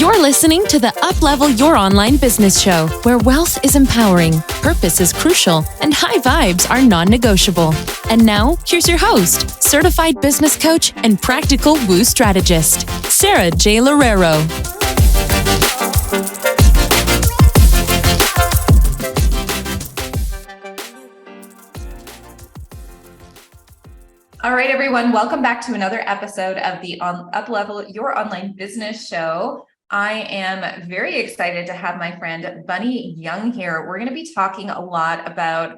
You're listening to the Uplevel Your Online Business Show, where wealth is empowering, purpose is crucial, and high vibes are non-negotiable. And now, here's your host, certified business coach and practical woo strategist, Sarah J. Loureiro. All right, everyone, welcome back to another episode of the Uplevel Your Online Business Show. I am very excited to have my friend Bunny Young here. We're going to be talking a lot about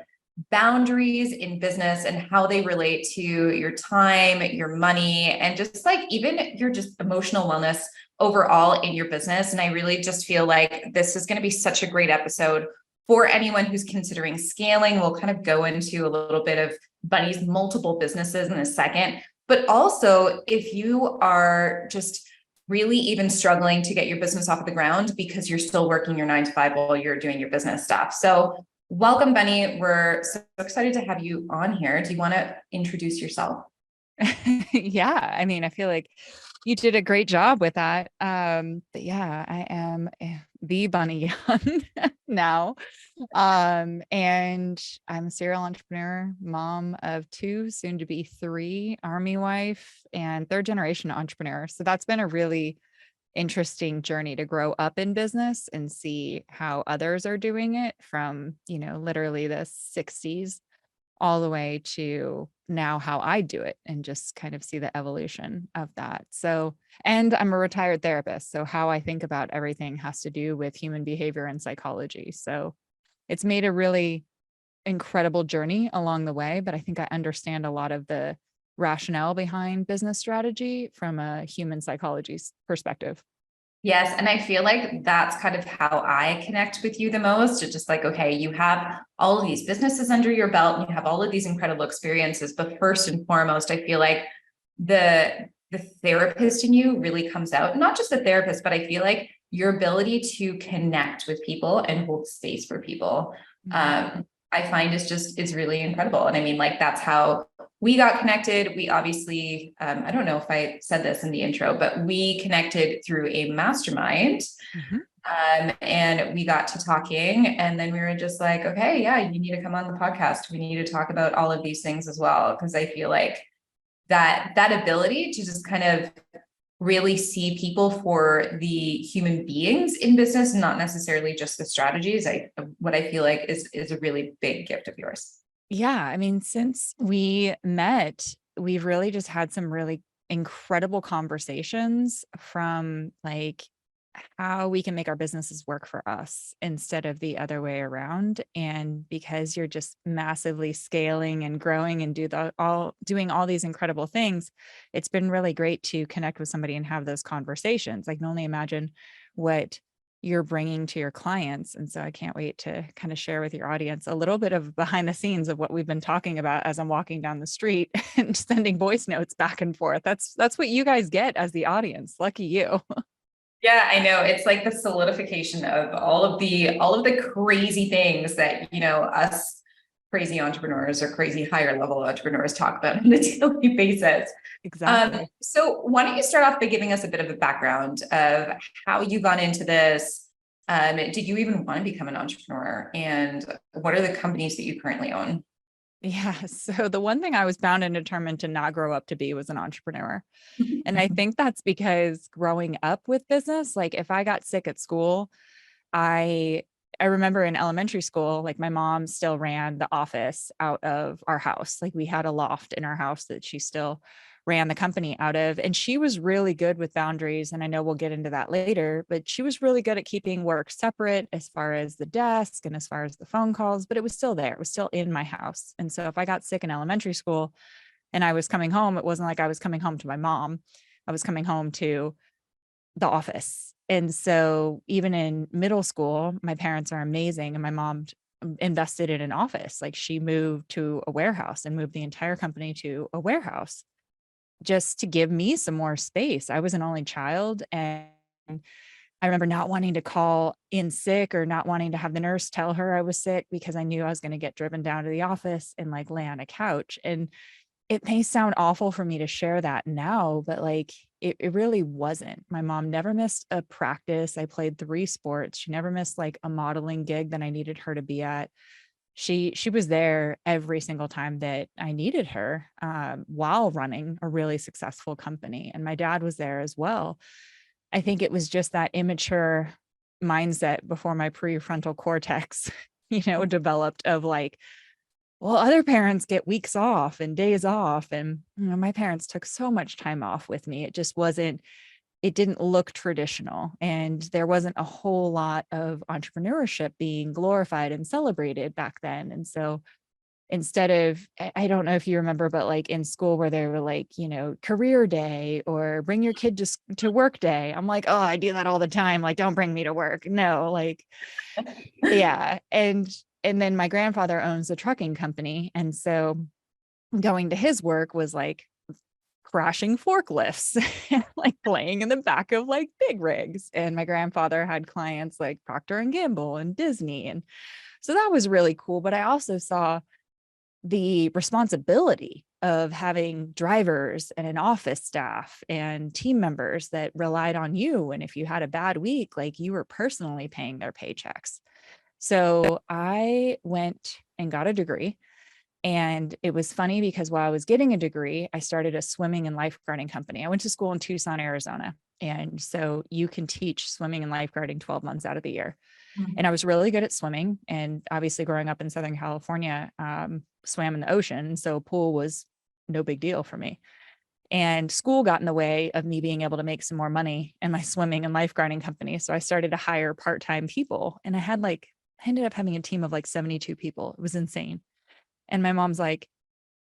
boundaries in business and how they relate to your time, your money, and just like even your just emotional wellness overall in your business. And I really just feel like this is going to be such a great episode for anyone who's considering scaling. We'll kind of go into a little bit of Bunny's multiple businesses in a second, but also if you are just really even struggling to get your business off of the ground because you're still working your 9 to 5 while you're doing your business stuff. So welcome, Bunny. We're so excited to have you on here. Do you want to introduce yourself? Yeah, I mean, I feel like you did a great job with that. But yeah, I am the Bunny Young now. And I'm a serial entrepreneur, mom of 2, soon to be 3, Army wife, and 3rd generation entrepreneur. So that's been a really interesting journey to grow up in business and see how others are doing it from, literally the 60s all the way to now how I do it, and just kind of see the evolution of that. So, and I'm a retired therapist. So how I think about everything has to do with human behavior and psychology. So it's made a really incredible journey along the way, but I think I understand a lot of the rationale behind business strategy from a human psychology perspective. Yes. And I feel like that's kind of how I connect with you the most. It's just like, okay, you have all of these businesses under your belt and you have all of these incredible experiences. But first and foremost, I feel like the therapist in you really comes out, not just the therapist, but I feel like your ability to connect with people and hold space for people. I find is really incredible. And I mean, like, that's how we got connected. We obviously, I don't know if I said this in the intro, but we connected through a mastermind. And we got to talking, and then we were just like, okay, yeah, you need to come on the podcast. We need to talk about all of these things as well. Cause I feel like that ability to just kind of really see people for the human beings in business, not necessarily just the strategies. What I feel like is a really big gift of yours. Yeah. I mean, since we met, we've really just had some really incredible conversations from like how we can make our businesses work for us instead of the other way around. And because you're just massively scaling and growing and doing all these incredible things, it's been really great to connect with somebody and have those conversations. I can only imagine what you're bringing to your clients. And so I can't wait to kind of share with your audience a little bit of behind the scenes of what we've been talking about as I'm walking down the street and sending voice notes back and forth. That's what you guys get as the audience. Lucky you. Yeah, I know. It's like the solidification of all of the crazy things that, us crazy entrepreneurs or crazy higher level entrepreneurs talk about on a daily basis. Exactly. So why don't you start off by giving us a bit of a background of how you got into this? Did you even want to become an entrepreneur? And what are the companies that you currently own? Yeah. So the one thing I was bound and determined to not grow up to be was an entrepreneur. And I think that's because growing up with business, like if I got sick at school, I remember in elementary school, like my mom still ran the office out of our house. Like we had a loft in our house that she still ran the company out of. And she was really good with boundaries. And I know we'll get into that later, but she was really good at keeping work separate as far as the desk and as far as the phone calls, but it was still there. It was still in my house. And so if I got sick in elementary school and I was coming home, it wasn't like I was coming home to my mom. I was coming home to the office. And so even in middle school, my parents are amazing. And my mom invested in an office. Like she moved to a warehouse and moved the entire company to a warehouse just to give me some more space. I was an only child. And I remember not wanting to call in sick or not wanting to have the nurse tell her I was sick because I knew I was going to get driven down to the office and like lay on a couch. And it may sound awful for me to share that now, but like it really wasn't. My mom never missed a practice. I played 3 sports. She never missed like a modeling gig that I needed her to be at. She was there every single time that I needed her, while running a really successful company. And my dad was there as well. I think it was just that immature mindset before my prefrontal cortex, developed of like, well, other parents get weeks off and days off. And my parents took so much time off with me. It didn't look traditional. And there wasn't a whole lot of entrepreneurship being glorified and celebrated back then. And so instead of, I don't know if you remember, but like in school where they were like, career day or bring your kid to work day. I'm like, oh, I do that all the time. Like, don't bring me to work. No, like, yeah. And then my grandfather owns a trucking company. And so going to his work was like crashing forklifts, like playing in the back of like big rigs. And my grandfather had clients like Procter and Gamble and Disney. And so that was really cool. But I also saw the responsibility of having drivers and an office staff and team members that relied on you. And if you had a bad week, like you were personally paying their paychecks. So I went and got a degree. And it was funny because while I was getting a degree, I started a swimming and lifeguarding company. I went to school in Tucson, Arizona. And so you can teach swimming and lifeguarding 12 months out of the year. And I was really good at swimming. And obviously growing up in Southern California, swam in the ocean. So pool was no big deal for me. And school got in the way of me being able to make some more money in my swimming and lifeguarding company. So I started to hire part-time people. And I ended up having a team of like 72 people. It was insane. And my mom's like,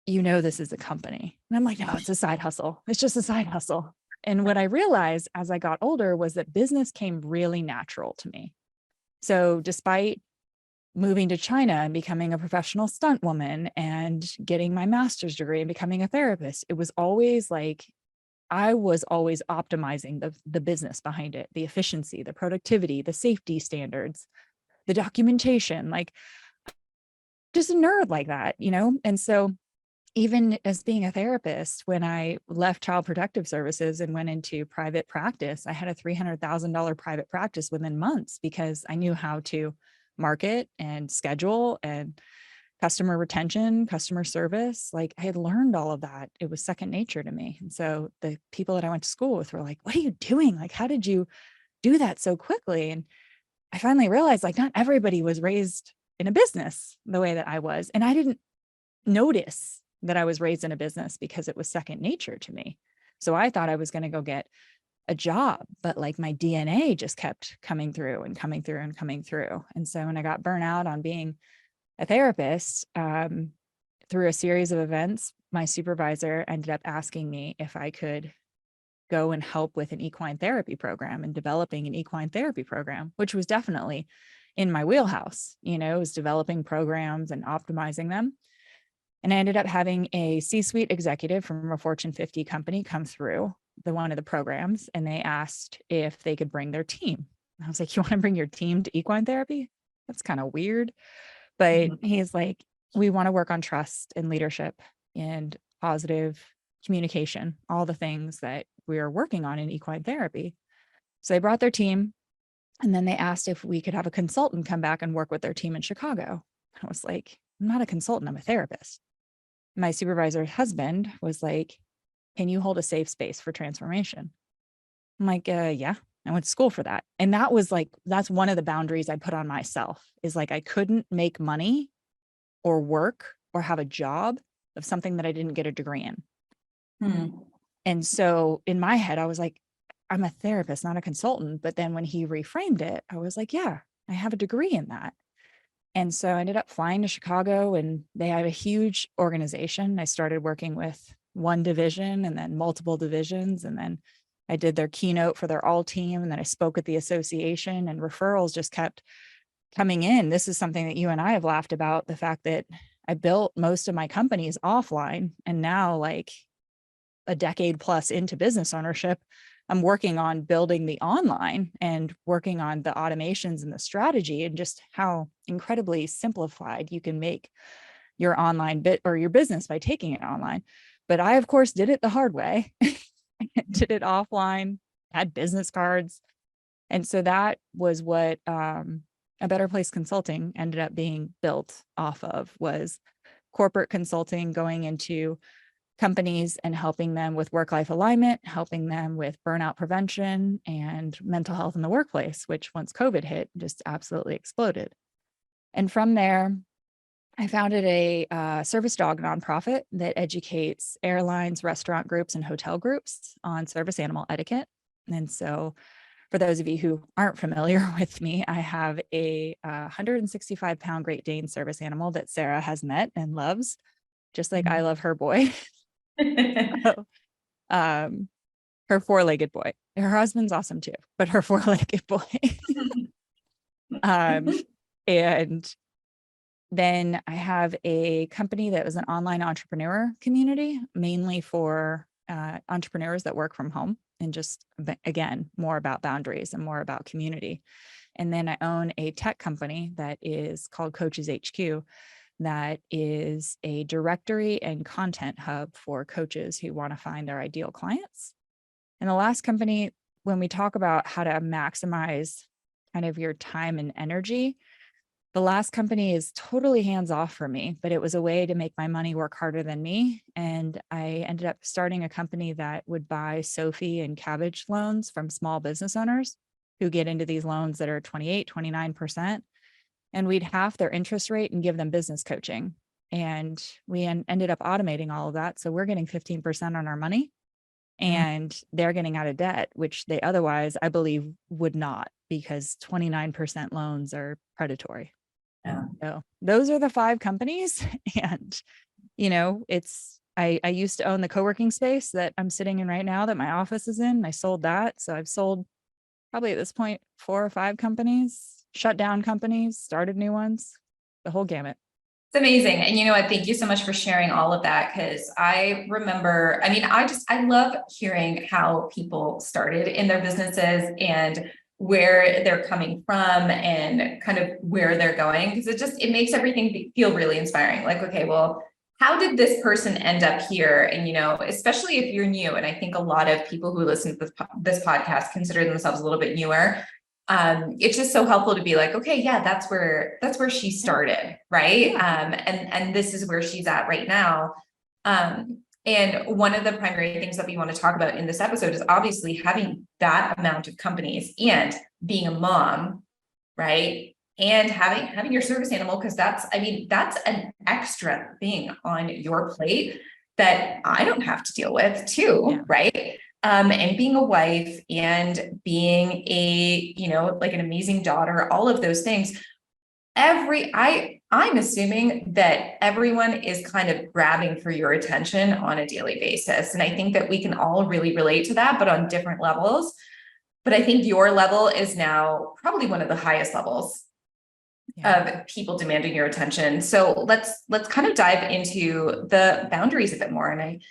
this is a company. And I'm like, no, it's a side hustle. It's just a side hustle. And what I realized as I got older was that business came really natural to me. So despite moving to China and becoming a professional stunt woman and getting my master's degree and becoming a therapist, it was always like, I was always optimizing the business behind it, the efficiency, the productivity, the safety standards, the documentation, like just a nerd like that, And so even as being a therapist, when I left Child Protective Services and went into private practice, I had a $300,000 private practice within months because I knew how to market and schedule and customer retention, customer service. Like I had learned all of that. It was second nature to me. And so the people that I went to school with were like, what are you doing? Like, how did you do that so quickly? And I finally realized like not everybody was raised in a business the way that I was. And I didn't notice that I was raised in a business because it was second nature to me. So I thought I was going to go get a job, but like my DNA just kept coming through and coming through and coming through. And so when I got burnt out on being a therapist, through a series of events, my supervisor ended up asking me if I could go and help with an equine therapy program and developing an equine therapy program, which was definitely in my wheelhouse. It was developing programs and optimizing them. And I ended up having a C-suite executive from a Fortune 50 company come through one of the programs, and they asked if they could bring their team. I was like, you want to bring your team to equine therapy? That's kind of weird. But he's like, we want to work on trust and leadership and positive communication, all the things that we are working on in equine therapy. So they brought their team, and then they asked if we could have a consultant come back and work with their team in Chicago. I was like, I'm not a consultant, I'm a therapist. My supervisor's husband was like, can you hold a safe space for transformation? I'm like, yeah, I went to school for that. And that's one of the boundaries I put on myself is like, I couldn't make money or work or have a job of something that I didn't get a degree in. And so in my head, I was like, I'm a therapist, not a consultant. But then when he reframed it, I was like, yeah, I have a degree in that. And so I ended up flying to Chicago, and they had a huge organization. I started working with one division and then multiple divisions. And then I did their keynote for their all team. And then I spoke at the association, and referrals just kept coming in. This is something that you and I have laughed about, the fact that I built most of my companies offline. And now, like a decade plus into business ownership, I'm working on building the online and working on the automations and the strategy, and just how incredibly simplified you can make your online bit or your business by taking it online. But I, of course, did it the hard way. did it offline, had business cards. And so that was what A Better Place Consulting ended up being built off of, was corporate consulting, going into companies and helping them with work-life alignment, helping them with burnout prevention and mental health in the workplace, which once COVID hit, just absolutely exploded. And from there, I founded a service dog nonprofit that educates airlines, restaurant groups, and hotel groups on service animal etiquette. And so for those of you who aren't familiar with me, I have a 165-pound Great Dane service animal that Sarah has met and loves, just like I love her boy. So, her four-legged boy. Her husband's awesome too, but her four-legged boy. And then I have a company that was an online entrepreneur community, mainly for entrepreneurs that work from home, and just, again, more about boundaries and more about community. And then I own a tech company that is called Coaches HQ, that is a directory and content hub for coaches who want to find their ideal clients. And the last company, when we talk about how to maximize kind of your time and energy, the last company is totally hands off for me, but it was a way to make my money work harder than me. And I ended up starting a company that would buy Sophie and Cabbage loans from small business owners who get into these loans that are 28, 29%. And we'd half their interest rate and give them business coaching. And we ended up automating all of that. So we're getting 15% on our money, and they're getting out of debt, which they otherwise, I believe, would not, because 29% loans are predatory. Yeah. So those are the 5 companies. And, I used to own the co-working space that I'm sitting in right now that my office is in. I sold that. So I've sold probably at this point 4 or 5 companies, shut down companies, started new ones, the whole gamut. It's amazing. And you know what? Thank you so much for sharing all of that. Because I remember, I love hearing how people started in their businesses and where they're coming from and kind of where they're going. Because it makes everything feel really inspiring. Like, okay, well, how did this person end up here? And, especially if you're new, and I think a lot of people who listen to this podcast consider themselves a little bit newer. It's just so helpful to be like, okay, yeah, that's where she started. Right. And this is where she's at right now. And one of the primary things that we want to talk about in this episode is obviously having that amount of companies and being a mom, right? And having your service animal, because that's an extra thing on your plate that I don't have to deal with too. Yeah. Right. And being a wife and being like an amazing daughter, all of those things. I'm assuming that everyone is kind of grabbing for your attention on a daily basis. And I think that we can all really relate to that, but on different levels. But I think your level is now probably one of the highest levels of people demanding your attention. So let's kind of dive into the boundaries a bit more. And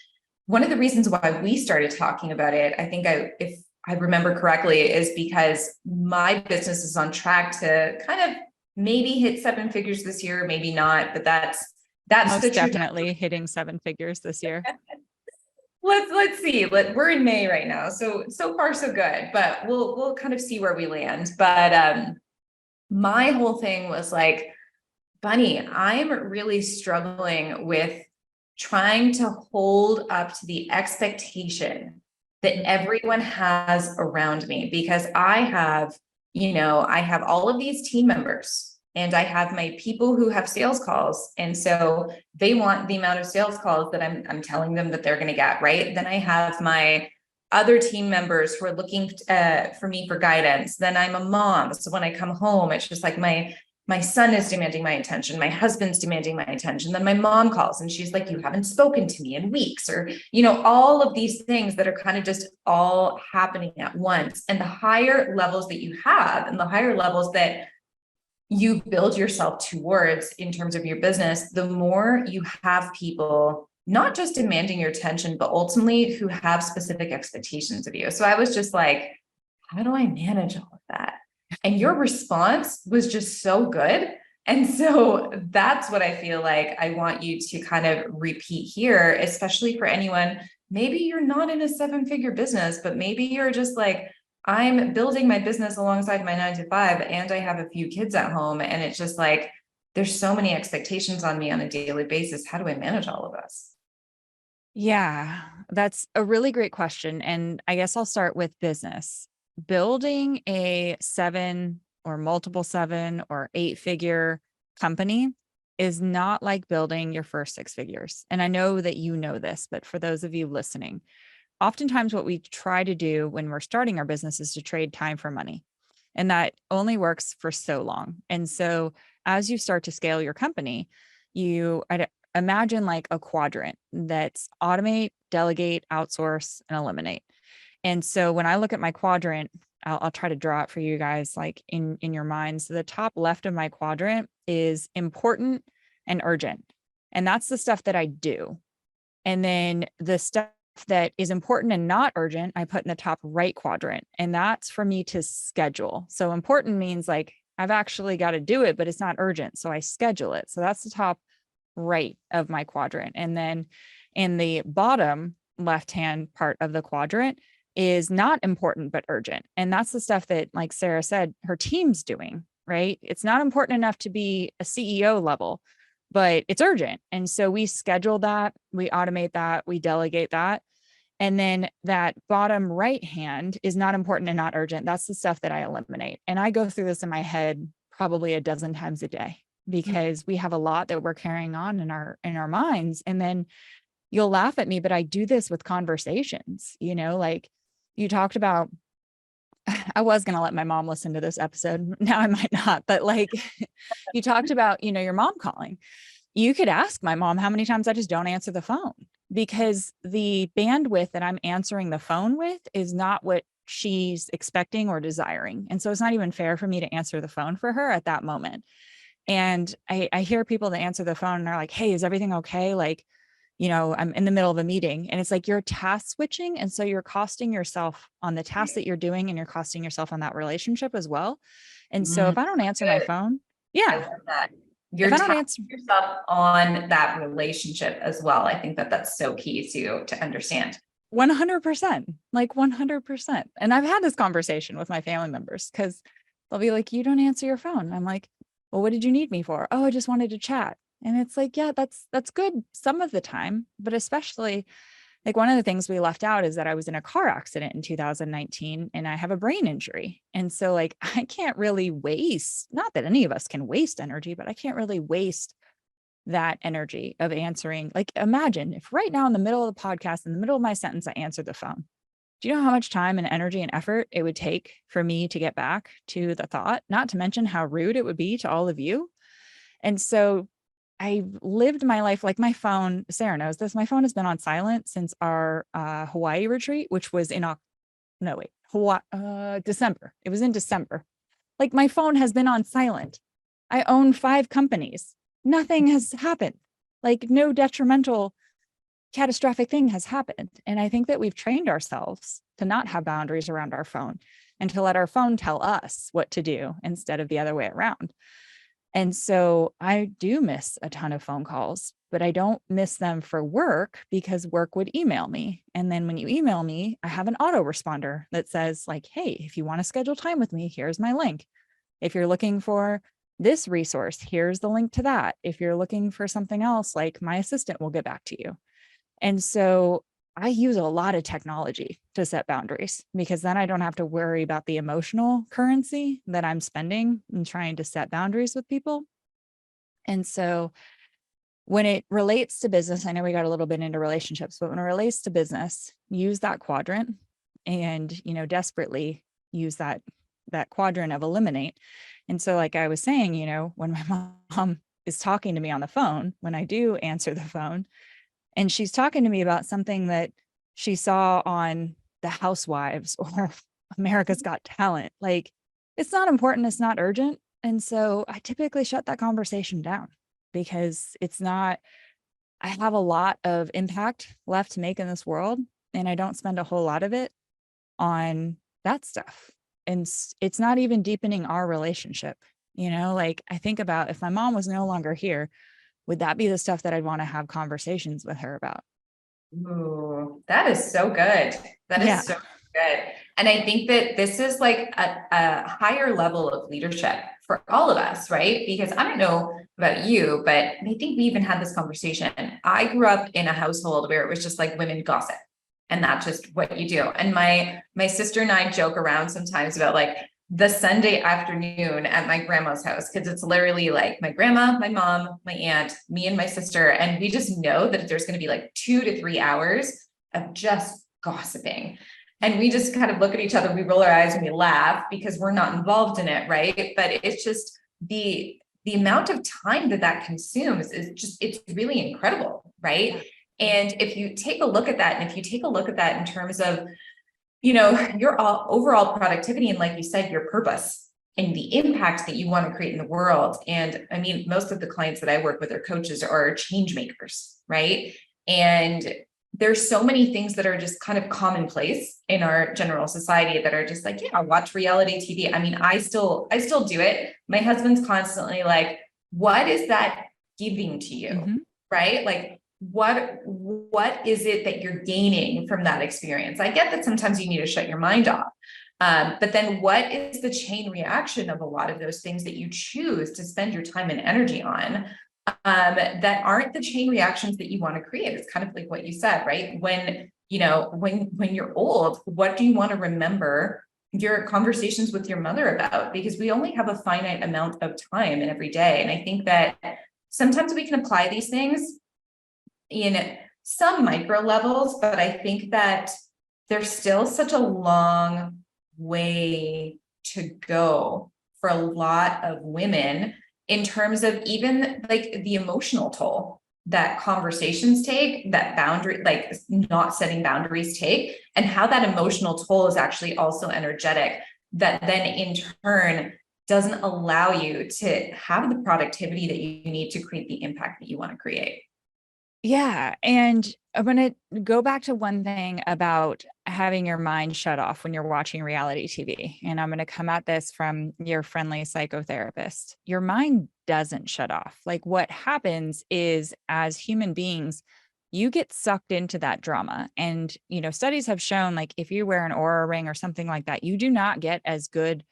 one of the reasons why we started talking about it, I think if I remember correctly, is because my business is on track to kind of maybe hit 7 figures this year, maybe not, but that's most definitely hitting 7 figures this year. Let's see. We're in May right now, so far so good, but we'll kind of see where we land. But my whole thing was like, Bunny, I'm really struggling with trying to hold up to the expectation that everyone has around me, because I have all of these team members and I have my people who have sales calls. And so they want the amount of sales calls that I'm telling them that they're going to get, right? Then I have my other team members who are looking for me for guidance. Then I'm a mom. So when I come home, it's just like my son is demanding my attention. My husband's demanding my attention. Then my mom calls and she's like, you haven't spoken to me in weeks, or, all of these things that are kind of just all happening at once. And the higher levels that you have and the higher levels that you build yourself towards in terms of your business, the more you have people not just demanding your attention, but ultimately who have specific expectations of you. So I was just like, how do I manage all of that? And your response was just so good. And so that's what I feel like I want you to kind of repeat here, especially for anyone maybe you're not in a 7-figure business, but maybe you're just like, I'm building my business alongside my 9 to 5 and I have a few kids at home. And it's just like, there's so many expectations on me on a daily basis. How do I manage all of this? Yeah, that's a really great question. And I guess I'll start with business. Building a 7 or multiple 7 or 8-figure company is not like building your first 6 figures. And I know that you know this, but for those of you listening, oftentimes what we try to do when we're starting our business is to trade time for money. And that only works for so long. And so as you start to scale your company, I'd imagine like a quadrant that's automate, delegate, outsource, and eliminate. And so when I look at my quadrant, I'll try to draw it for you guys like in your mind. So the top left of my quadrant is important and urgent. And that's the stuff that I do. And then the stuff that is important and not urgent, I put in the top right quadrant. And that's for me to schedule. So important means like I've actually got to do it, but it's not urgent. So I schedule it. So that's the top right of my quadrant. And then in the bottom left-hand part of the quadrant is not important, but urgent. And that's the stuff that, like Sarah said, her team's doing, right? It's not important enough to be a CEO level, but it's urgent. And so we schedule that, we automate that, we delegate that. And then that bottom right hand is not important and not urgent. That's the stuff that I eliminate. And I go through this in my head probably a dozen times a day because we have a lot that we're carrying on in our minds. And then you'll laugh at me, but I do this with conversations, like you talked about. I was going to let my mom listen to this episode. Now I might not, but like you talked about, your mom calling. You could ask my mom how many times I just don't answer the phone because the bandwidth that I'm answering the phone with is not what she's expecting or desiring. And so it's not even fair for me to answer the phone for her at that moment. And I hear people that answer the phone and they're like, hey, is everything okay? Like, I'm in the middle of a meeting and it's like you're task switching. And so you're costing yourself on the task that you're doing and you're costing yourself on that relationship as well. And so if I don't answer my phone, I love that. You're tasking yourself on that relationship as well. I think that that's so key to understand. 100%, like 100%. And I've had this conversation with my family members because they'll be like, you don't answer your phone. I'm like, well, what did you need me for? Oh, I just wanted to chat. And it's like, yeah, that's good some of the time, but especially like one of the things we left out is that I was in a car accident in 2019 and I have a brain injury. And so like, I can't really waste, not that any of us can waste energy, but I can't really waste that energy of answering. Like, imagine if right now in the middle of the podcast, in the middle of my sentence, I answered the phone. Do you know how much time and energy and effort it would take for me to get back to the thought, not to mention how rude it would be to all of you? And so I lived my life like my phone, Sarah knows this, my phone has been on silent since our Hawaii retreat, which was in December. It was in December. Like my phone has been on silent. I own 5 companies. Nothing has happened. Like no detrimental, catastrophic thing has happened. And I think that we've trained ourselves to not have boundaries around our phone and to let our phone tell us what to do instead of the other way around. And so I do miss a ton of phone calls, but I don't miss them for work because work would email me. And then when you email me, I have an autoresponder that says like, hey, if you want to schedule time with me, here's my link. If you're looking for this resource, here's the link to that. If you're looking for something else, like my assistant will get back to you. And so I use a lot of technology to set boundaries because then I don't have to worry about the emotional currency that I'm spending in trying to set boundaries with people. And so when it relates to business, I know we got a little bit into relationships, but when it relates to business, use that quadrant and, desperately use that quadrant of eliminate. And so like I was saying, when my mom is talking to me on the phone, when I do answer the phone, and she's talking to me about something that she saw on The Housewives or America's Got Talent. Like, it's not important. It's not urgent. And so I typically shut that conversation down because it's not, I have a lot of impact left to make in this world. And I don't spend a whole lot of it on that stuff. And it's not even deepening our relationship. Like I think about if my mom was no longer here, would that be the stuff that I'd want to have conversations with her about? Ooh, that is so good. That Yeah. is so good. And I think that this is like a higher level of leadership for all of us, right? Because I don't know about you, but I think we even had this conversation. I grew up in a household where it was just like women gossip, and that's just what you do. And my sister and I joke around sometimes about like the Sunday afternoon at my grandma's house, because it's literally like my grandma, my mom, my aunt, me and my sister, and we just know that there's going to be like 2 to 3 hours of just gossiping. And we just kind of look at each other, we roll our eyes and we laugh because we're not involved in it, right? But it's just the amount of time that that consumes is just, it's really incredible, right? And if you take a look at that, and if you take a look at that in terms of, your overall productivity, and like you said, your purpose and the impact that you want to create in the world. And I mean, most of the clients that I work with are coaches or change makers, right? And there's so many things that are just kind of commonplace in our general society that are just like, yeah, watch reality TV. I mean, I still do it. My husband's constantly like, what is that giving to you? Mm-hmm. Right? Like, what is it that you're gaining from that experience? I get that sometimes you need to shut your mind off. But then what is the chain reaction of a lot of those things that you choose to spend your time and energy on, that aren't the chain reactions that you want to create? It's kind of like what you said, right? When you're old, what do you want to remember your conversations with your mother about? Because we only have a finite amount of time in every day. And I think that sometimes we can apply these things in some micro levels, but I think that there's still such a long way to go for a lot of women in terms of even like the emotional toll that conversations take, that boundary, like not setting boundaries take, and how that emotional toll is actually also energetic, that then in turn doesn't allow you to have the productivity that you need to create the impact that you want to create. Yeah. And I'm going to go back to one thing about having your mind shut off when you're watching reality TV. And I'm going to come at this from your friendly psychotherapist. Your mind doesn't shut off. Like what happens is, as human beings, you get sucked into that drama. And, studies have shown, like, if you wear an Aura ring or something like that, you do not get as good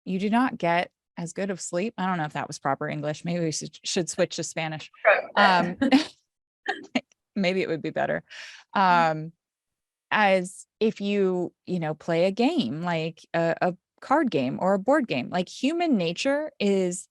of sleep. I don't know if that was proper English. Maybe we should switch to Spanish. Maybe it would be better. As if you play a game, like a card game or a board game. Like, human nature is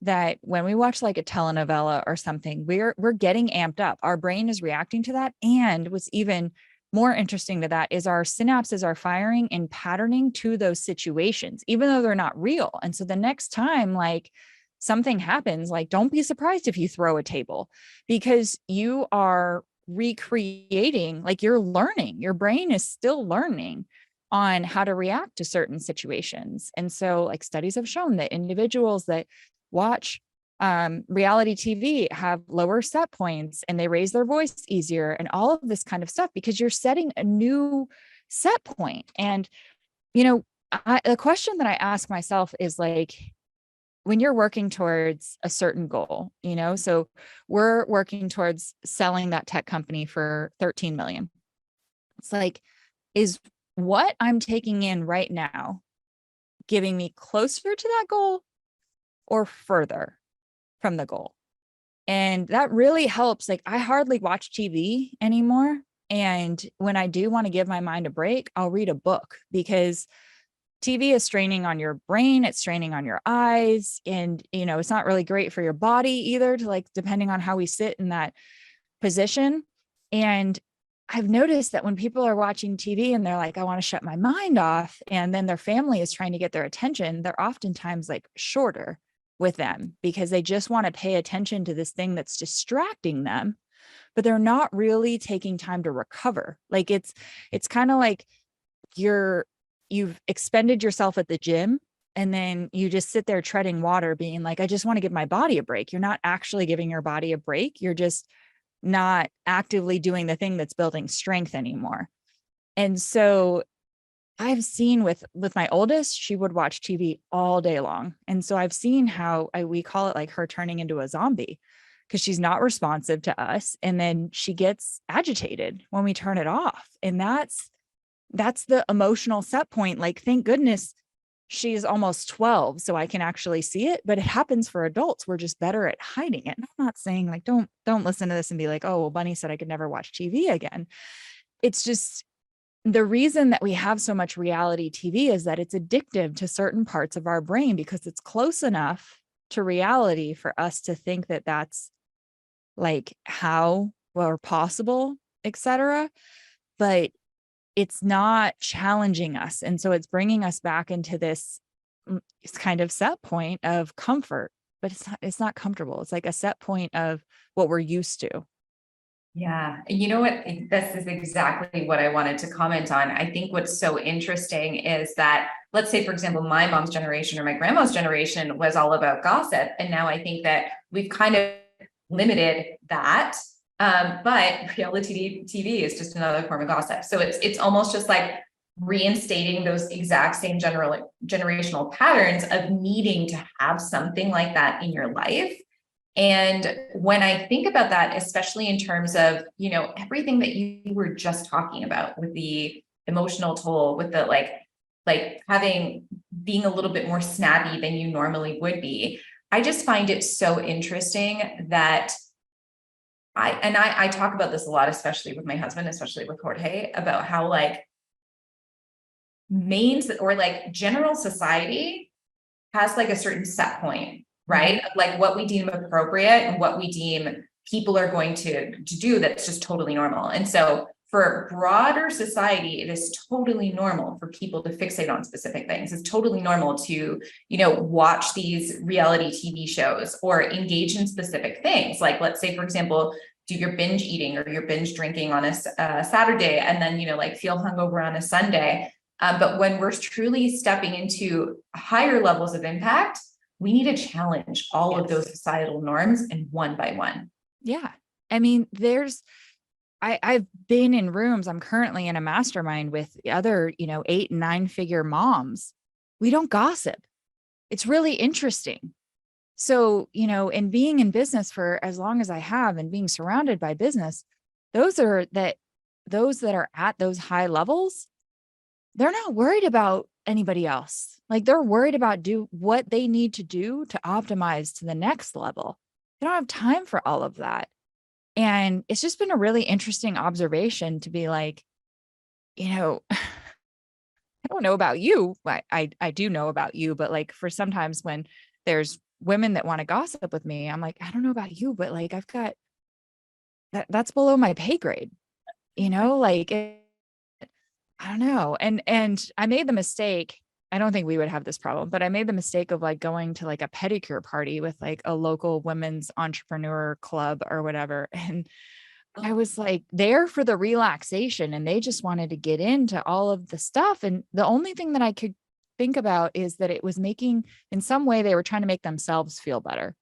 that when we watch like a telenovela or something, we're getting amped up. Our brain is reacting to that. And what's even more interesting to that is our synapses are firing and patterning to those situations, even though they're not real. And so the next time, like, something happens, like, don't be surprised if you throw a table, because you are recreating, like, you're learning, your brain is still learning on how to react to certain situations. And so, like, studies have shown that individuals that watch reality TV have lower set points, and they raise their voice easier, and all of this kind of stuff, because you're setting a new set point. And, the question that I ask myself is, like, when you're working towards a certain goal, so we're working towards selling that tech company for 13 million. It's like, is what I'm taking in right now giving me closer to that goal or further from the goal? And that really helps. Like, I hardly watch TV anymore. And when I do want to give my mind a break, I'll read a book, because TV is straining on your brain, it's straining on your eyes, and it's not really great for your body either, to, like, depending on how we sit in that position. And I've noticed that when people are watching TV and they're like, I want to shut my mind off, and then their family is trying to get their attention, they're oftentimes like shorter with them, because they just want to pay attention to this thing that's distracting them, but they're not really taking time to recover. Like, it's kind of like you've expended yourself at the gym, and then you just sit there treading water being like, I just want to give my body a break. You're not actually giving your body a break. You're just not actively doing the thing that's building strength anymore. And so I've seen with my oldest, she would watch TV all day long. And so I've seen how we call it like her turning into a zombie. because she's not responsive to us. And then she gets agitated when we turn it off. And that's the emotional set point. Like, thank goodness she's almost 12, so I can actually see it, but it happens for adults. We're just better at hiding it. And I'm not saying like, don't listen to this and be like, oh, well, Bunny said I could never watch TV again. It's just the reason that we have so much reality TV is that it's addictive to certain parts of our brain because it's close enough to reality for us to think that that's like how or possible, etc. But it's not challenging us. And so it's bringing us back into this kind of set point of comfort, but it's not comfortable. It's like a set point of what we're used to. Yeah. And you know what? This is exactly what I wanted to comment on. I think what's so interesting is that, let's say, for example, my mom's generation or my grandma's generation was all about gossip. And now I think that we've kind of limited that. But reality TV is just another form of gossip. So it's almost just like reinstating those exact same generational patterns of needing to have something like that in your life. And when I think about that, especially in terms of, everything that you were just talking about with the emotional toll, with the like being a little bit more snappy than you normally would be, I just find it so interesting that I talk about this a lot, especially with my husband, especially with Jorge, about how like general society has like a certain set point, right? Of like what we deem appropriate and what we deem people are going to do that's just totally normal. And so for broader society, it is totally normal for people to fixate on specific things. It's totally normal to, watch these reality TV shows or engage in specific things. Like, let's say, for example, do your binge eating or your binge drinking on a Saturday, and then, feel hungover on a Sunday. But when we're truly stepping into higher levels of impact, we need to challenge all of those societal norms and one by one. Yeah. I mean, I've been in rooms. I'm currently in a mastermind with other, 8 and 9 figure moms. We don't gossip. It's really interesting. So, and being in business for as long as I have and being surrounded by business, those that are at those high levels, they're not worried about anybody else. Like, they're worried about what they need to do to optimize to the next level. They don't have time for all of that. And it's just been a really interesting observation to be like, I don't know about you. I do know about you, but like, for sometimes when there's women that want to gossip with me, I'm like, I don't know about you, but like, I've got that's below my pay grade, like, I don't know. And I made the mistake. I don't think we would have this problem, but I made the mistake of like going to like a pedicure party with like a local women's entrepreneur club or whatever. And I was like there for the relaxation, and they just wanted to get into all of the stuff. And the only thing that I could think about is that it was making, in some way, they were trying to make themselves feel better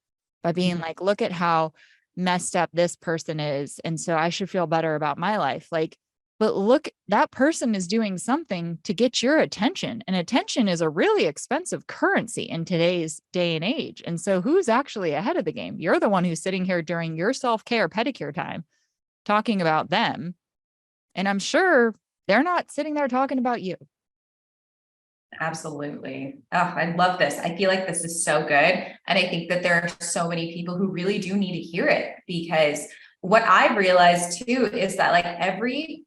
by being like, look at how messed up this person is. And so I should feel better about my life. Like, but look, that person is doing something to get your attention, and attention is a really expensive currency in today's day and age. And so who's actually ahead of the game? You're the one who's sitting here during your self-care pedicure time talking about them. And I'm sure they're not sitting there talking about you. Absolutely. Oh, I love this. I feel like this is so good. And I think that there are so many people who really do need to hear it, because what I've realized too is that like every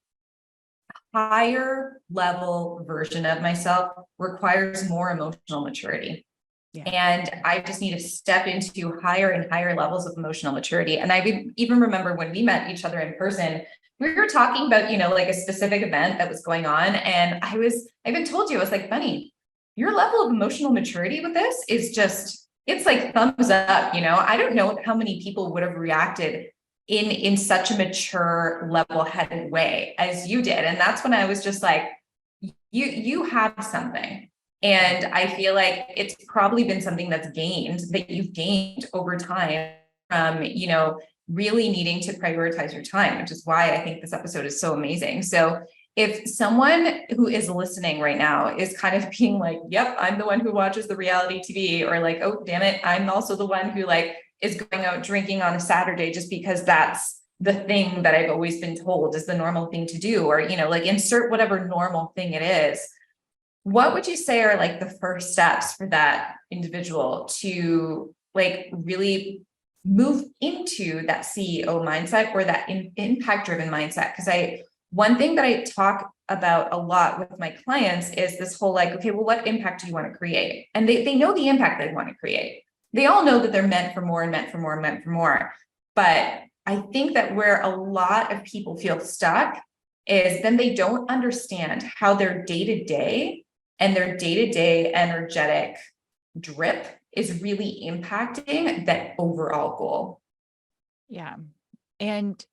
higher level version of myself requires more emotional maturity. Yeah. And I just need to step into higher and higher levels of emotional maturity. And I even remember when we met each other in person, we were talking about, like a specific event that was going on. And I even told you, I was like, Bunny, your level of emotional maturity with this is just, it's like thumbs up. I don't know how many people would have reacted in such a mature, level-headed way as you did. And that's when I was just like, you have something. And I feel like it's probably been something that you've gained over time from, really needing to prioritize your time, which is why I think this episode is so amazing. So if someone who is listening right now is kind of being like, yep, I'm the one who watches the reality TV, or like, oh, damn it, I'm also the one who like is going out drinking on a Saturday just because that's the thing that I've always been told is the normal thing to do, or, like insert whatever normal thing it is. What would you say are like the first steps for that individual to like really move into that CEO mindset or that impact driven mindset? Because one thing that I talk about a lot with my clients is this whole like, okay, well, what impact do you want to create? And they know the impact they want to create. They all know that they're meant for more and meant for more and meant for more. But I think that where a lot of people feel stuck is then they don't understand how their day-to-day and their day-to-day energetic drip is really impacting that overall goal. Yeah. And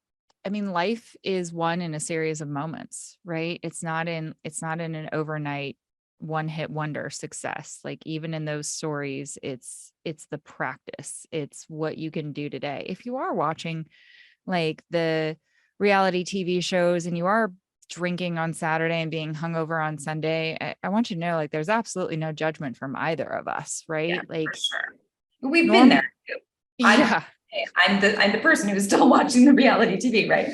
I mean, life is one in a series of moments, right? It's not in an overnight one hit wonder success. Like even in those stories, it's the practice. It's what you can do today. If you are watching like the reality TV shows and you are drinking on Saturday and being hungover on Sunday, I want you to know, like, there's absolutely no judgment from either of us, right? Yeah, like, for sure. We've been there too. Yeah. I'm the person who's still watching the reality TV, right?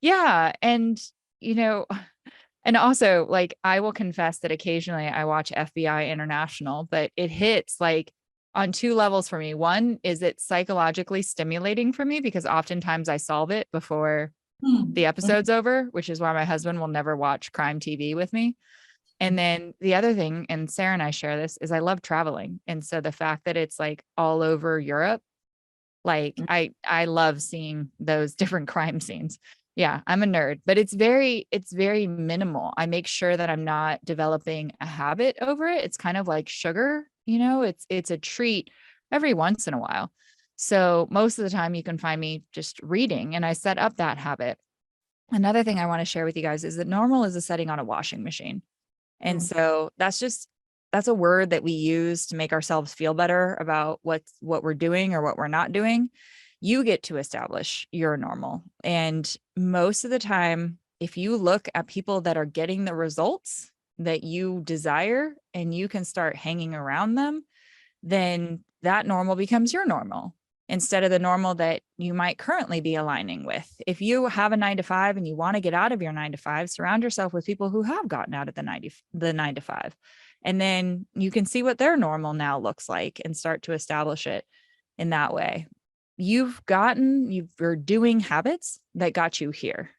Yeah. And, and also like, I will confess that occasionally I watch FBI International, but it hits like on two levels for me. One is it's psychologically stimulating for me because oftentimes I solve it before the episode's over, which is why my husband will never watch crime TV with me. And then the other thing, and Sarah and I share this, is I love traveling. And so the fact that it's like all over Europe, like I love seeing those different crime scenes. Yeah, I'm a nerd, but it's very minimal. I make sure that I'm not developing a habit over it. It's kind of like sugar, it's a treat every once in a while. So most of the time you can find me just reading, and I set up that habit. Another thing I want to share with you guys is that normal is a setting on a washing machine. And so that's a word that we use to make ourselves feel better about what we're doing or what we're not doing. You get to establish your normal. And most of the time, if you look at people that are getting the results that you desire and you can start hanging around them, then that normal becomes your normal instead of the normal that you might currently be aligning with. If you have a 9-to-5 and you want to get out of your 9-to-5, surround yourself with people who have gotten out of the 9-to-5. And then you can see what their normal now looks like and start to establish it in that way. You're doing habits that got you here.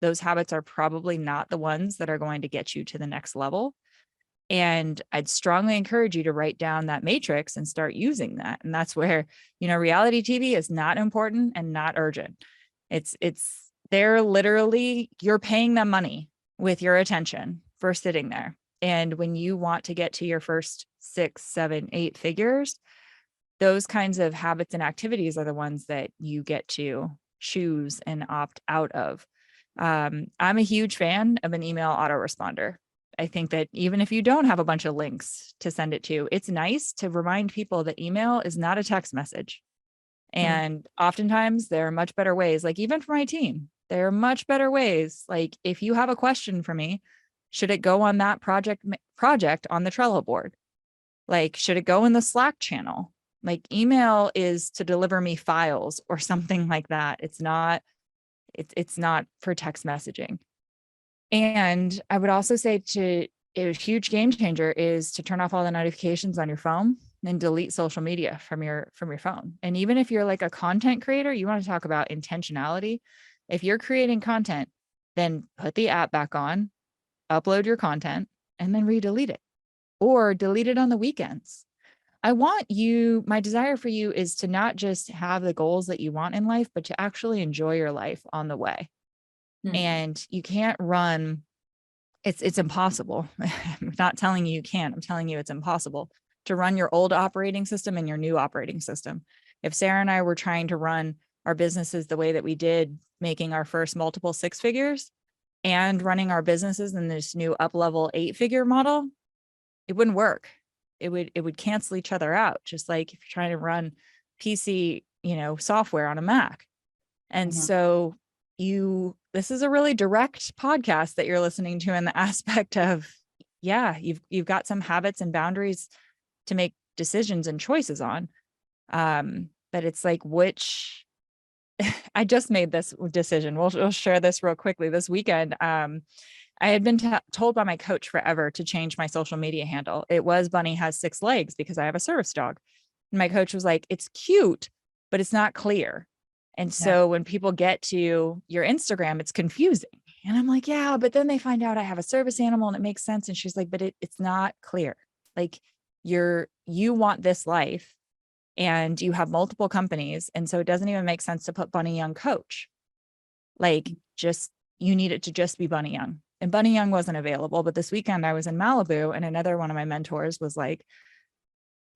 Those habits are probably not the ones that are going to get you to the next level. And I'd strongly encourage you to write down that matrix and start using that. And that's where, reality TV is not important and not urgent. They're literally, you're paying them money with your attention for sitting there. And when you want to get to your first 6, 7, 8 figures, those kinds of habits and activities are the ones that you get to choose and opt out of. I'm a huge fan of an email autoresponder. I think that even if you don't have a bunch of links to send it to, it's nice to remind people that email is not a text message. And oftentimes there are much better ways, like even for my team, there are much better ways. Like if you have a question for me, should it go on that project on the Trello board? Like, should it go in the Slack channel? Like email is to deliver me files or something like that. It's not for text messaging. And I would also say a huge game changer is to turn off all the notifications on your phone and delete social media from your phone. And even if you're like a content creator, you want to talk about intentionality. If you're creating content, then put the app back on, upload your content, and then re-delete it or delete it on the weekends. My desire for you is to not just have the goals that you want in life, but to actually enjoy your life on the way. And you can't run. It's impossible. I'm not telling you can't. I'm telling you it's impossible to run your old operating system and your new operating system. If Sarah and I were trying to run our businesses the way that we did, making our first multiple 6 figures and running our businesses in this new Uplevel 8-figure model, it wouldn't work. It would cancel each other out, just like if you're trying to run PC, software on a Mac. And so this is a really direct podcast that you're listening to in the aspect of, you've got some habits and boundaries to make decisions and choices on. but it's like, I just made this decision. We'll share this real quickly. This weekend, I had been told by my coach forever to change my social media handle. It was Bunny has 6 legs because I have a service dog. And my coach was like, it's cute, but it's not clear. And so when people get to your Instagram, it's confusing. And I'm like, yeah, but then they find out I have a service animal and it makes sense. And she's like, but it's not clear. Like you want this life and you have multiple companies. And so it doesn't even make sense to put Bunny Young coach. Like you need it to just be Bunny Young. And Bunny Young wasn't available. But this weekend I was in Malibu and another one of my mentors was like,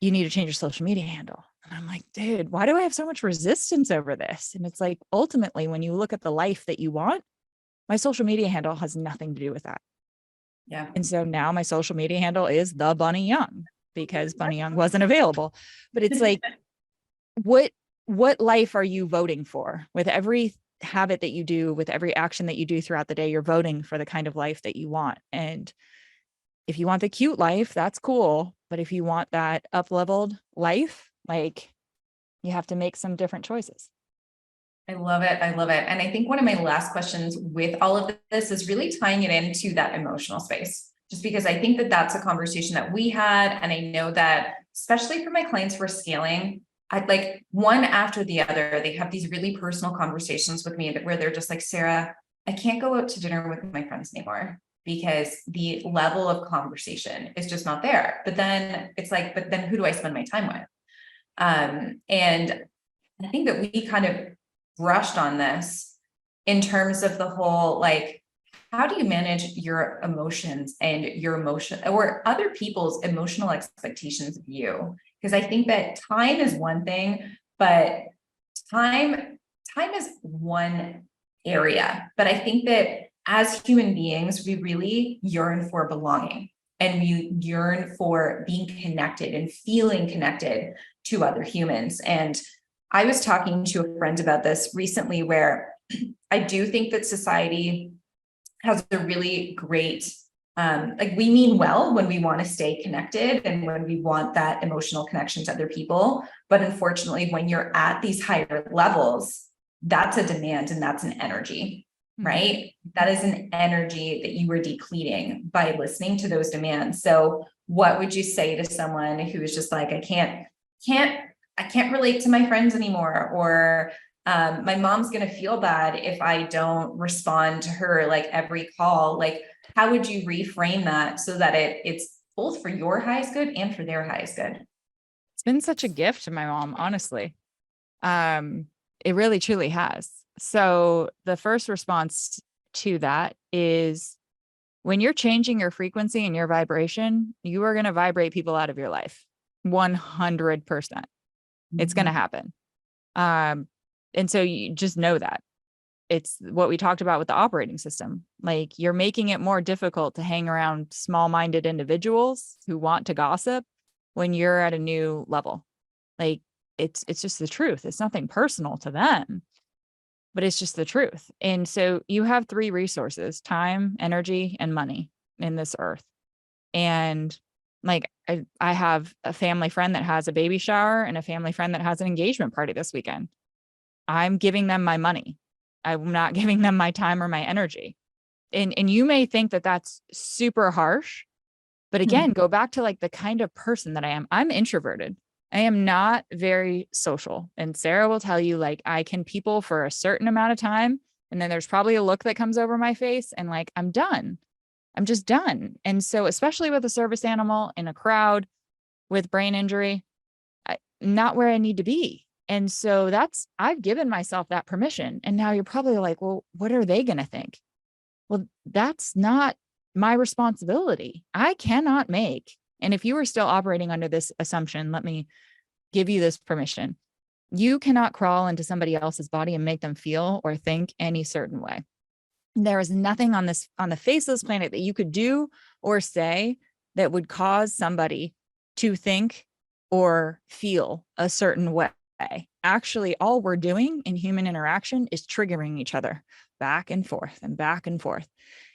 you need to change your social media handle. And I'm like, dude, why do I have so much resistance over this? And it's like, ultimately, when you look at the life that you want, my social media handle has nothing to do with that. Yeah. And so now my social media handle is the Bunny Young because Bunny Young wasn't available. But it's like, what life are you voting for? With every habit that you do, with every action that you do throughout the day, you're voting for the kind of life that you want. And if you want the cute life, that's cool. But if you want that up-leveled life, like you have to make some different choices. I love it. I love it. And I think one of my last questions with all of this is really tying it into that emotional space, just because I think that that's a conversation that we had. And I know that especially for my clients who are scaling, I'd like one after the other, they have these really personal conversations with me where they're just like, Sarah, I can't go out to dinner with my friends anymore because the level of conversation is just not there. But then it's like, but then who do I spend my time with? And I think that we kind of brushed on this in terms of the whole, like, how do you manage your emotions and your emotion or other people's emotional expectations of you? Because I think that time is one thing, but time is one area. But I think that as human beings, we really yearn for belonging and we yearn for being connected and feeling connected to other humans. And I was talking to a friend about this recently, where I do think that society has a really great, like we mean well when we want to stay connected and when we want that emotional connection to other people. But unfortunately, when you're at these higher levels, that's a demand and that's an energy, right? That is an energy that you are depleting by listening to those demands. So what would you say to someone who is just like, I can't relate to my friends anymore, or my mom's going to feel bad if I don't respond to her like every call? Like, how would you reframe that so that it's both for your highest good and for their highest good? It's been such a gift to my mom, honestly. It really truly has. So the first response to that is, when you're changing your frequency and your vibration, you are going to vibrate people out of your life 100%. It's going to happen. And so you just know that. It's what we talked about with the operating system. Like, you're making it more difficult to hang around small-minded individuals who want to gossip when you're at a new level. Like, it's just the truth. It's nothing personal to them, but it's just the truth. And so you have 3 resources: time, energy, and money in this earth. And like, I have a family friend that has a baby shower and a family friend that has an engagement party this weekend. I'm giving them my money. I'm not giving them my time or my energy. And you may think that that's super harsh, but again, go back to like the kind of person that I am. I'm introverted. I am not very social. And Sarah will tell you, like, I can people for a certain amount of time. And then there's probably a look that comes over my face and like, I'm done. I'm just done. And so, especially with a service animal in a crowd with brain injury, not where I need to be. And so I've given myself that permission. And now you're probably like, well, what are they going to think? Well, that's not my responsibility. I cannot make. And if you are still operating under this assumption, let me give you this permission. You cannot crawl into somebody else's body and make them feel or think any certain way. There is nothing on the face of this planet that you could do or say that would cause somebody to think or feel a certain way. Actually, all we're doing in human interaction is triggering each other back and forth and back and forth.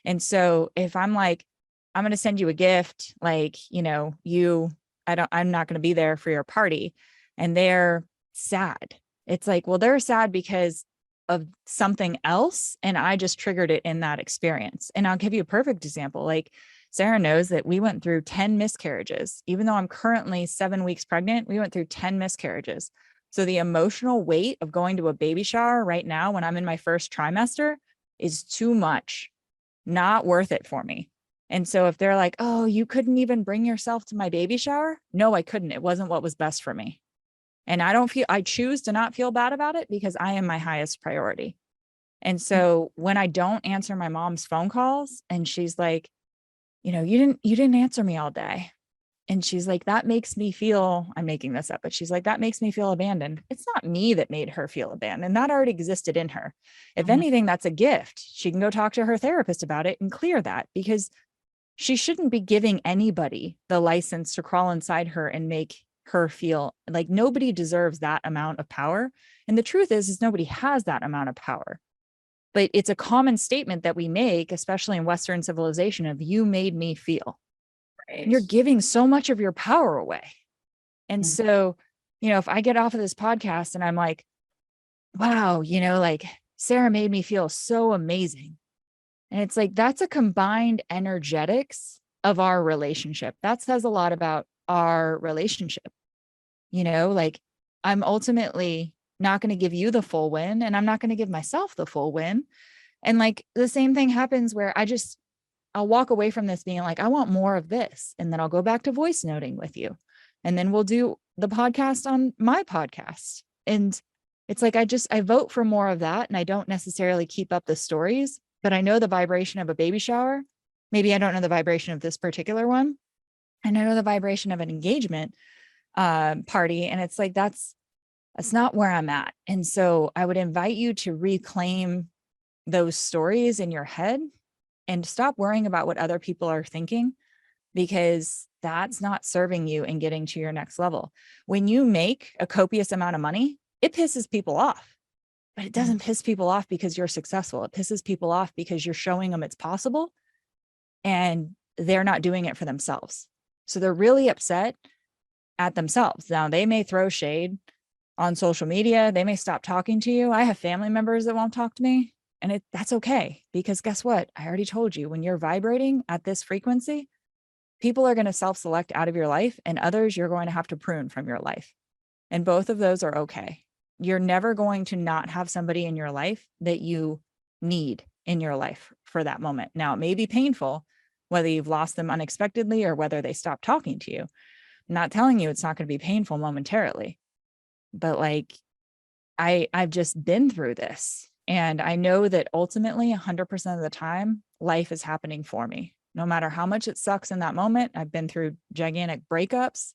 And so if I'm like, I'm going to send you a gift, like, I'm not going to be there for your party, and they're sad. It's like, well, they're sad because of something else. And I just triggered it in that experience. And I'll give you a perfect example. Like Sarah knows that we went through 10 miscarriages. Even though I'm currently 7 weeks pregnant, we went through 10 miscarriages. So the emotional weight of going to a baby shower right now when I'm in my first trimester is too much, not worth it for me. And so if they're like, oh, you couldn't even bring yourself to my baby shower? No, I couldn't. It wasn't what was best for me. And I choose to not feel bad about it because I am my highest priority. And so when I don't answer my mom's phone calls and she's like, you didn't answer me all day. And she's like, that makes me feel, I'm making this up, but she's like, that makes me feel abandoned. It's not me that made her feel abandoned. That already existed in her. If anything, that's a gift. She can go talk to her therapist about it and clear that, because she shouldn't be giving anybody the license to crawl inside her and make her feel like nobody deserves that amount of power. And the truth is nobody has that amount of power. But it's a common statement that we make, especially in Western civilization, of you made me feel. Right. You're giving so much of your power away. And so, if I get off of this podcast and I'm like, wow, like Sarah made me feel so amazing. And it's like, that's a combined energetics of our relationship. That says a lot about our relationship. Like I'm ultimately not going to give you the full win, and I'm not going to give myself the full win. And like the same thing happens where I'll walk away from this being like, I want more of this. And then I'll go back to voice noting with you. And then we'll do the podcast on my podcast. And it's like, I vote for more of that. And I don't necessarily keep up the stories, but I know the vibration of a baby shower. Maybe I don't know the vibration of this particular one. And I know the vibration of an engagement party. And it's like, that's not where I'm at. And so I would invite you to reclaim those stories in your head and stop worrying about what other people are thinking, because that's not serving you and getting to your next level. When you make a copious amount of money, it pisses people off, but it doesn't piss people off because you're successful. It pisses people off because you're showing them it's possible and they're not doing it for themselves. So they're really upset at themselves. Now they may throw shade on social media. They may stop talking to you. I have family members that won't talk to me. And that's okay, because guess what? I already told you, when you're vibrating at this frequency, people are going to self-select out of your life, and others you're going to have to prune from your life. And both of those are okay. You're never going to not have somebody in your life that you need in your life for that moment. Now, it may be painful, whether you've lost them unexpectedly or whether they stop talking to you. I'm not telling you it's not going to be painful momentarily, but like I've just been through this. And I know that ultimately 100% of the time, life is happening for me. No matter how much it sucks in that moment. I've been through gigantic breakups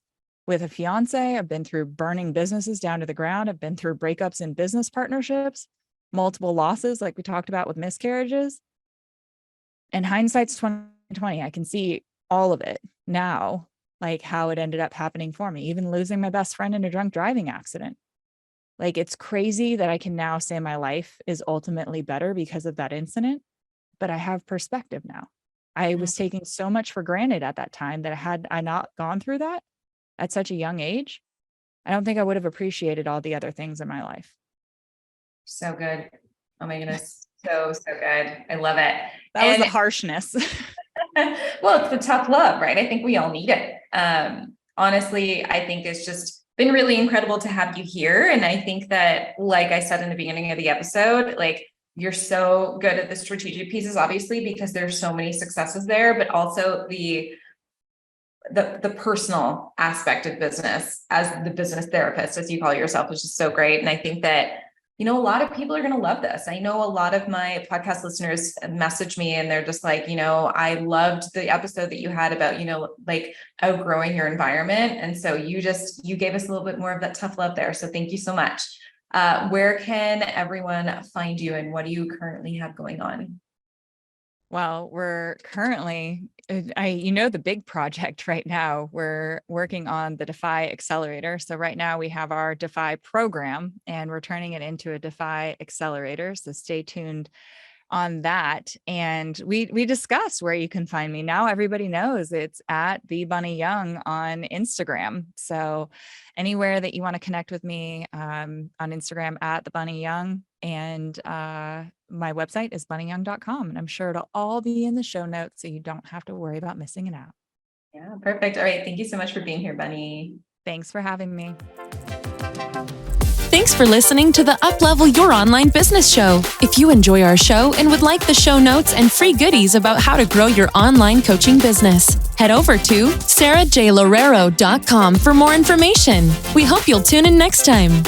with a fiance. I've been through burning businesses down to the ground. I've been through breakups in business partnerships, multiple losses, like we talked about with miscarriages. And hindsight's 2020. I can see all of it now, like how it ended up happening for me, even losing my best friend in a drunk driving accident. Like, it's crazy that I can now say my life is ultimately better because of that incident, but I have perspective now. I was taking so much for granted at that time that had I not gone through that at such a young age, I don't think I would have appreciated all the other things in my life. So good. Oh my goodness. So good. I love it. That was the harshness. Well, it's the tough love, right? I think we all need it. Honestly, I think it's just been really incredible to have you here. And I think that, like I said in the beginning of the episode, like you're so good at the strategic pieces, obviously, because there's so many successes there, but also the personal aspect of business as the business therapist, as you call yourself, is just so great. And I think that, a lot of people are going to love this. I know a lot of my podcast listeners message me and they're just like, I loved the episode that you had about, like outgrowing your environment. And so you gave us a little bit more of that tough love there. So thank you so much. Where can everyone find you and what do you currently have going on? Well, we're currently, the big project right now, we're working on the Defy Accelerator. So right now we have our Defy program and we're turning it into a Defy Accelerator. So stay tuned on that. And we discussed where you can find me. Now everybody knows it's at the Bunny Young on Instagram. So anywhere that you want to connect with me, on Instagram at the Bunny Young, and my website is bunnyyoung.com, and I'm sure it'll all be in the show notes, so you don't have to worry about missing it out. Yeah, perfect. All right. Thank you so much for being here, Bunny. Thanks for having me. Thanks for listening to the Uplevel Your Online Business Show. If you enjoy our show and would like the show notes and free goodies about how to grow your online coaching business, head over to sarahjlorero.com for more information. We hope you'll tune in next time.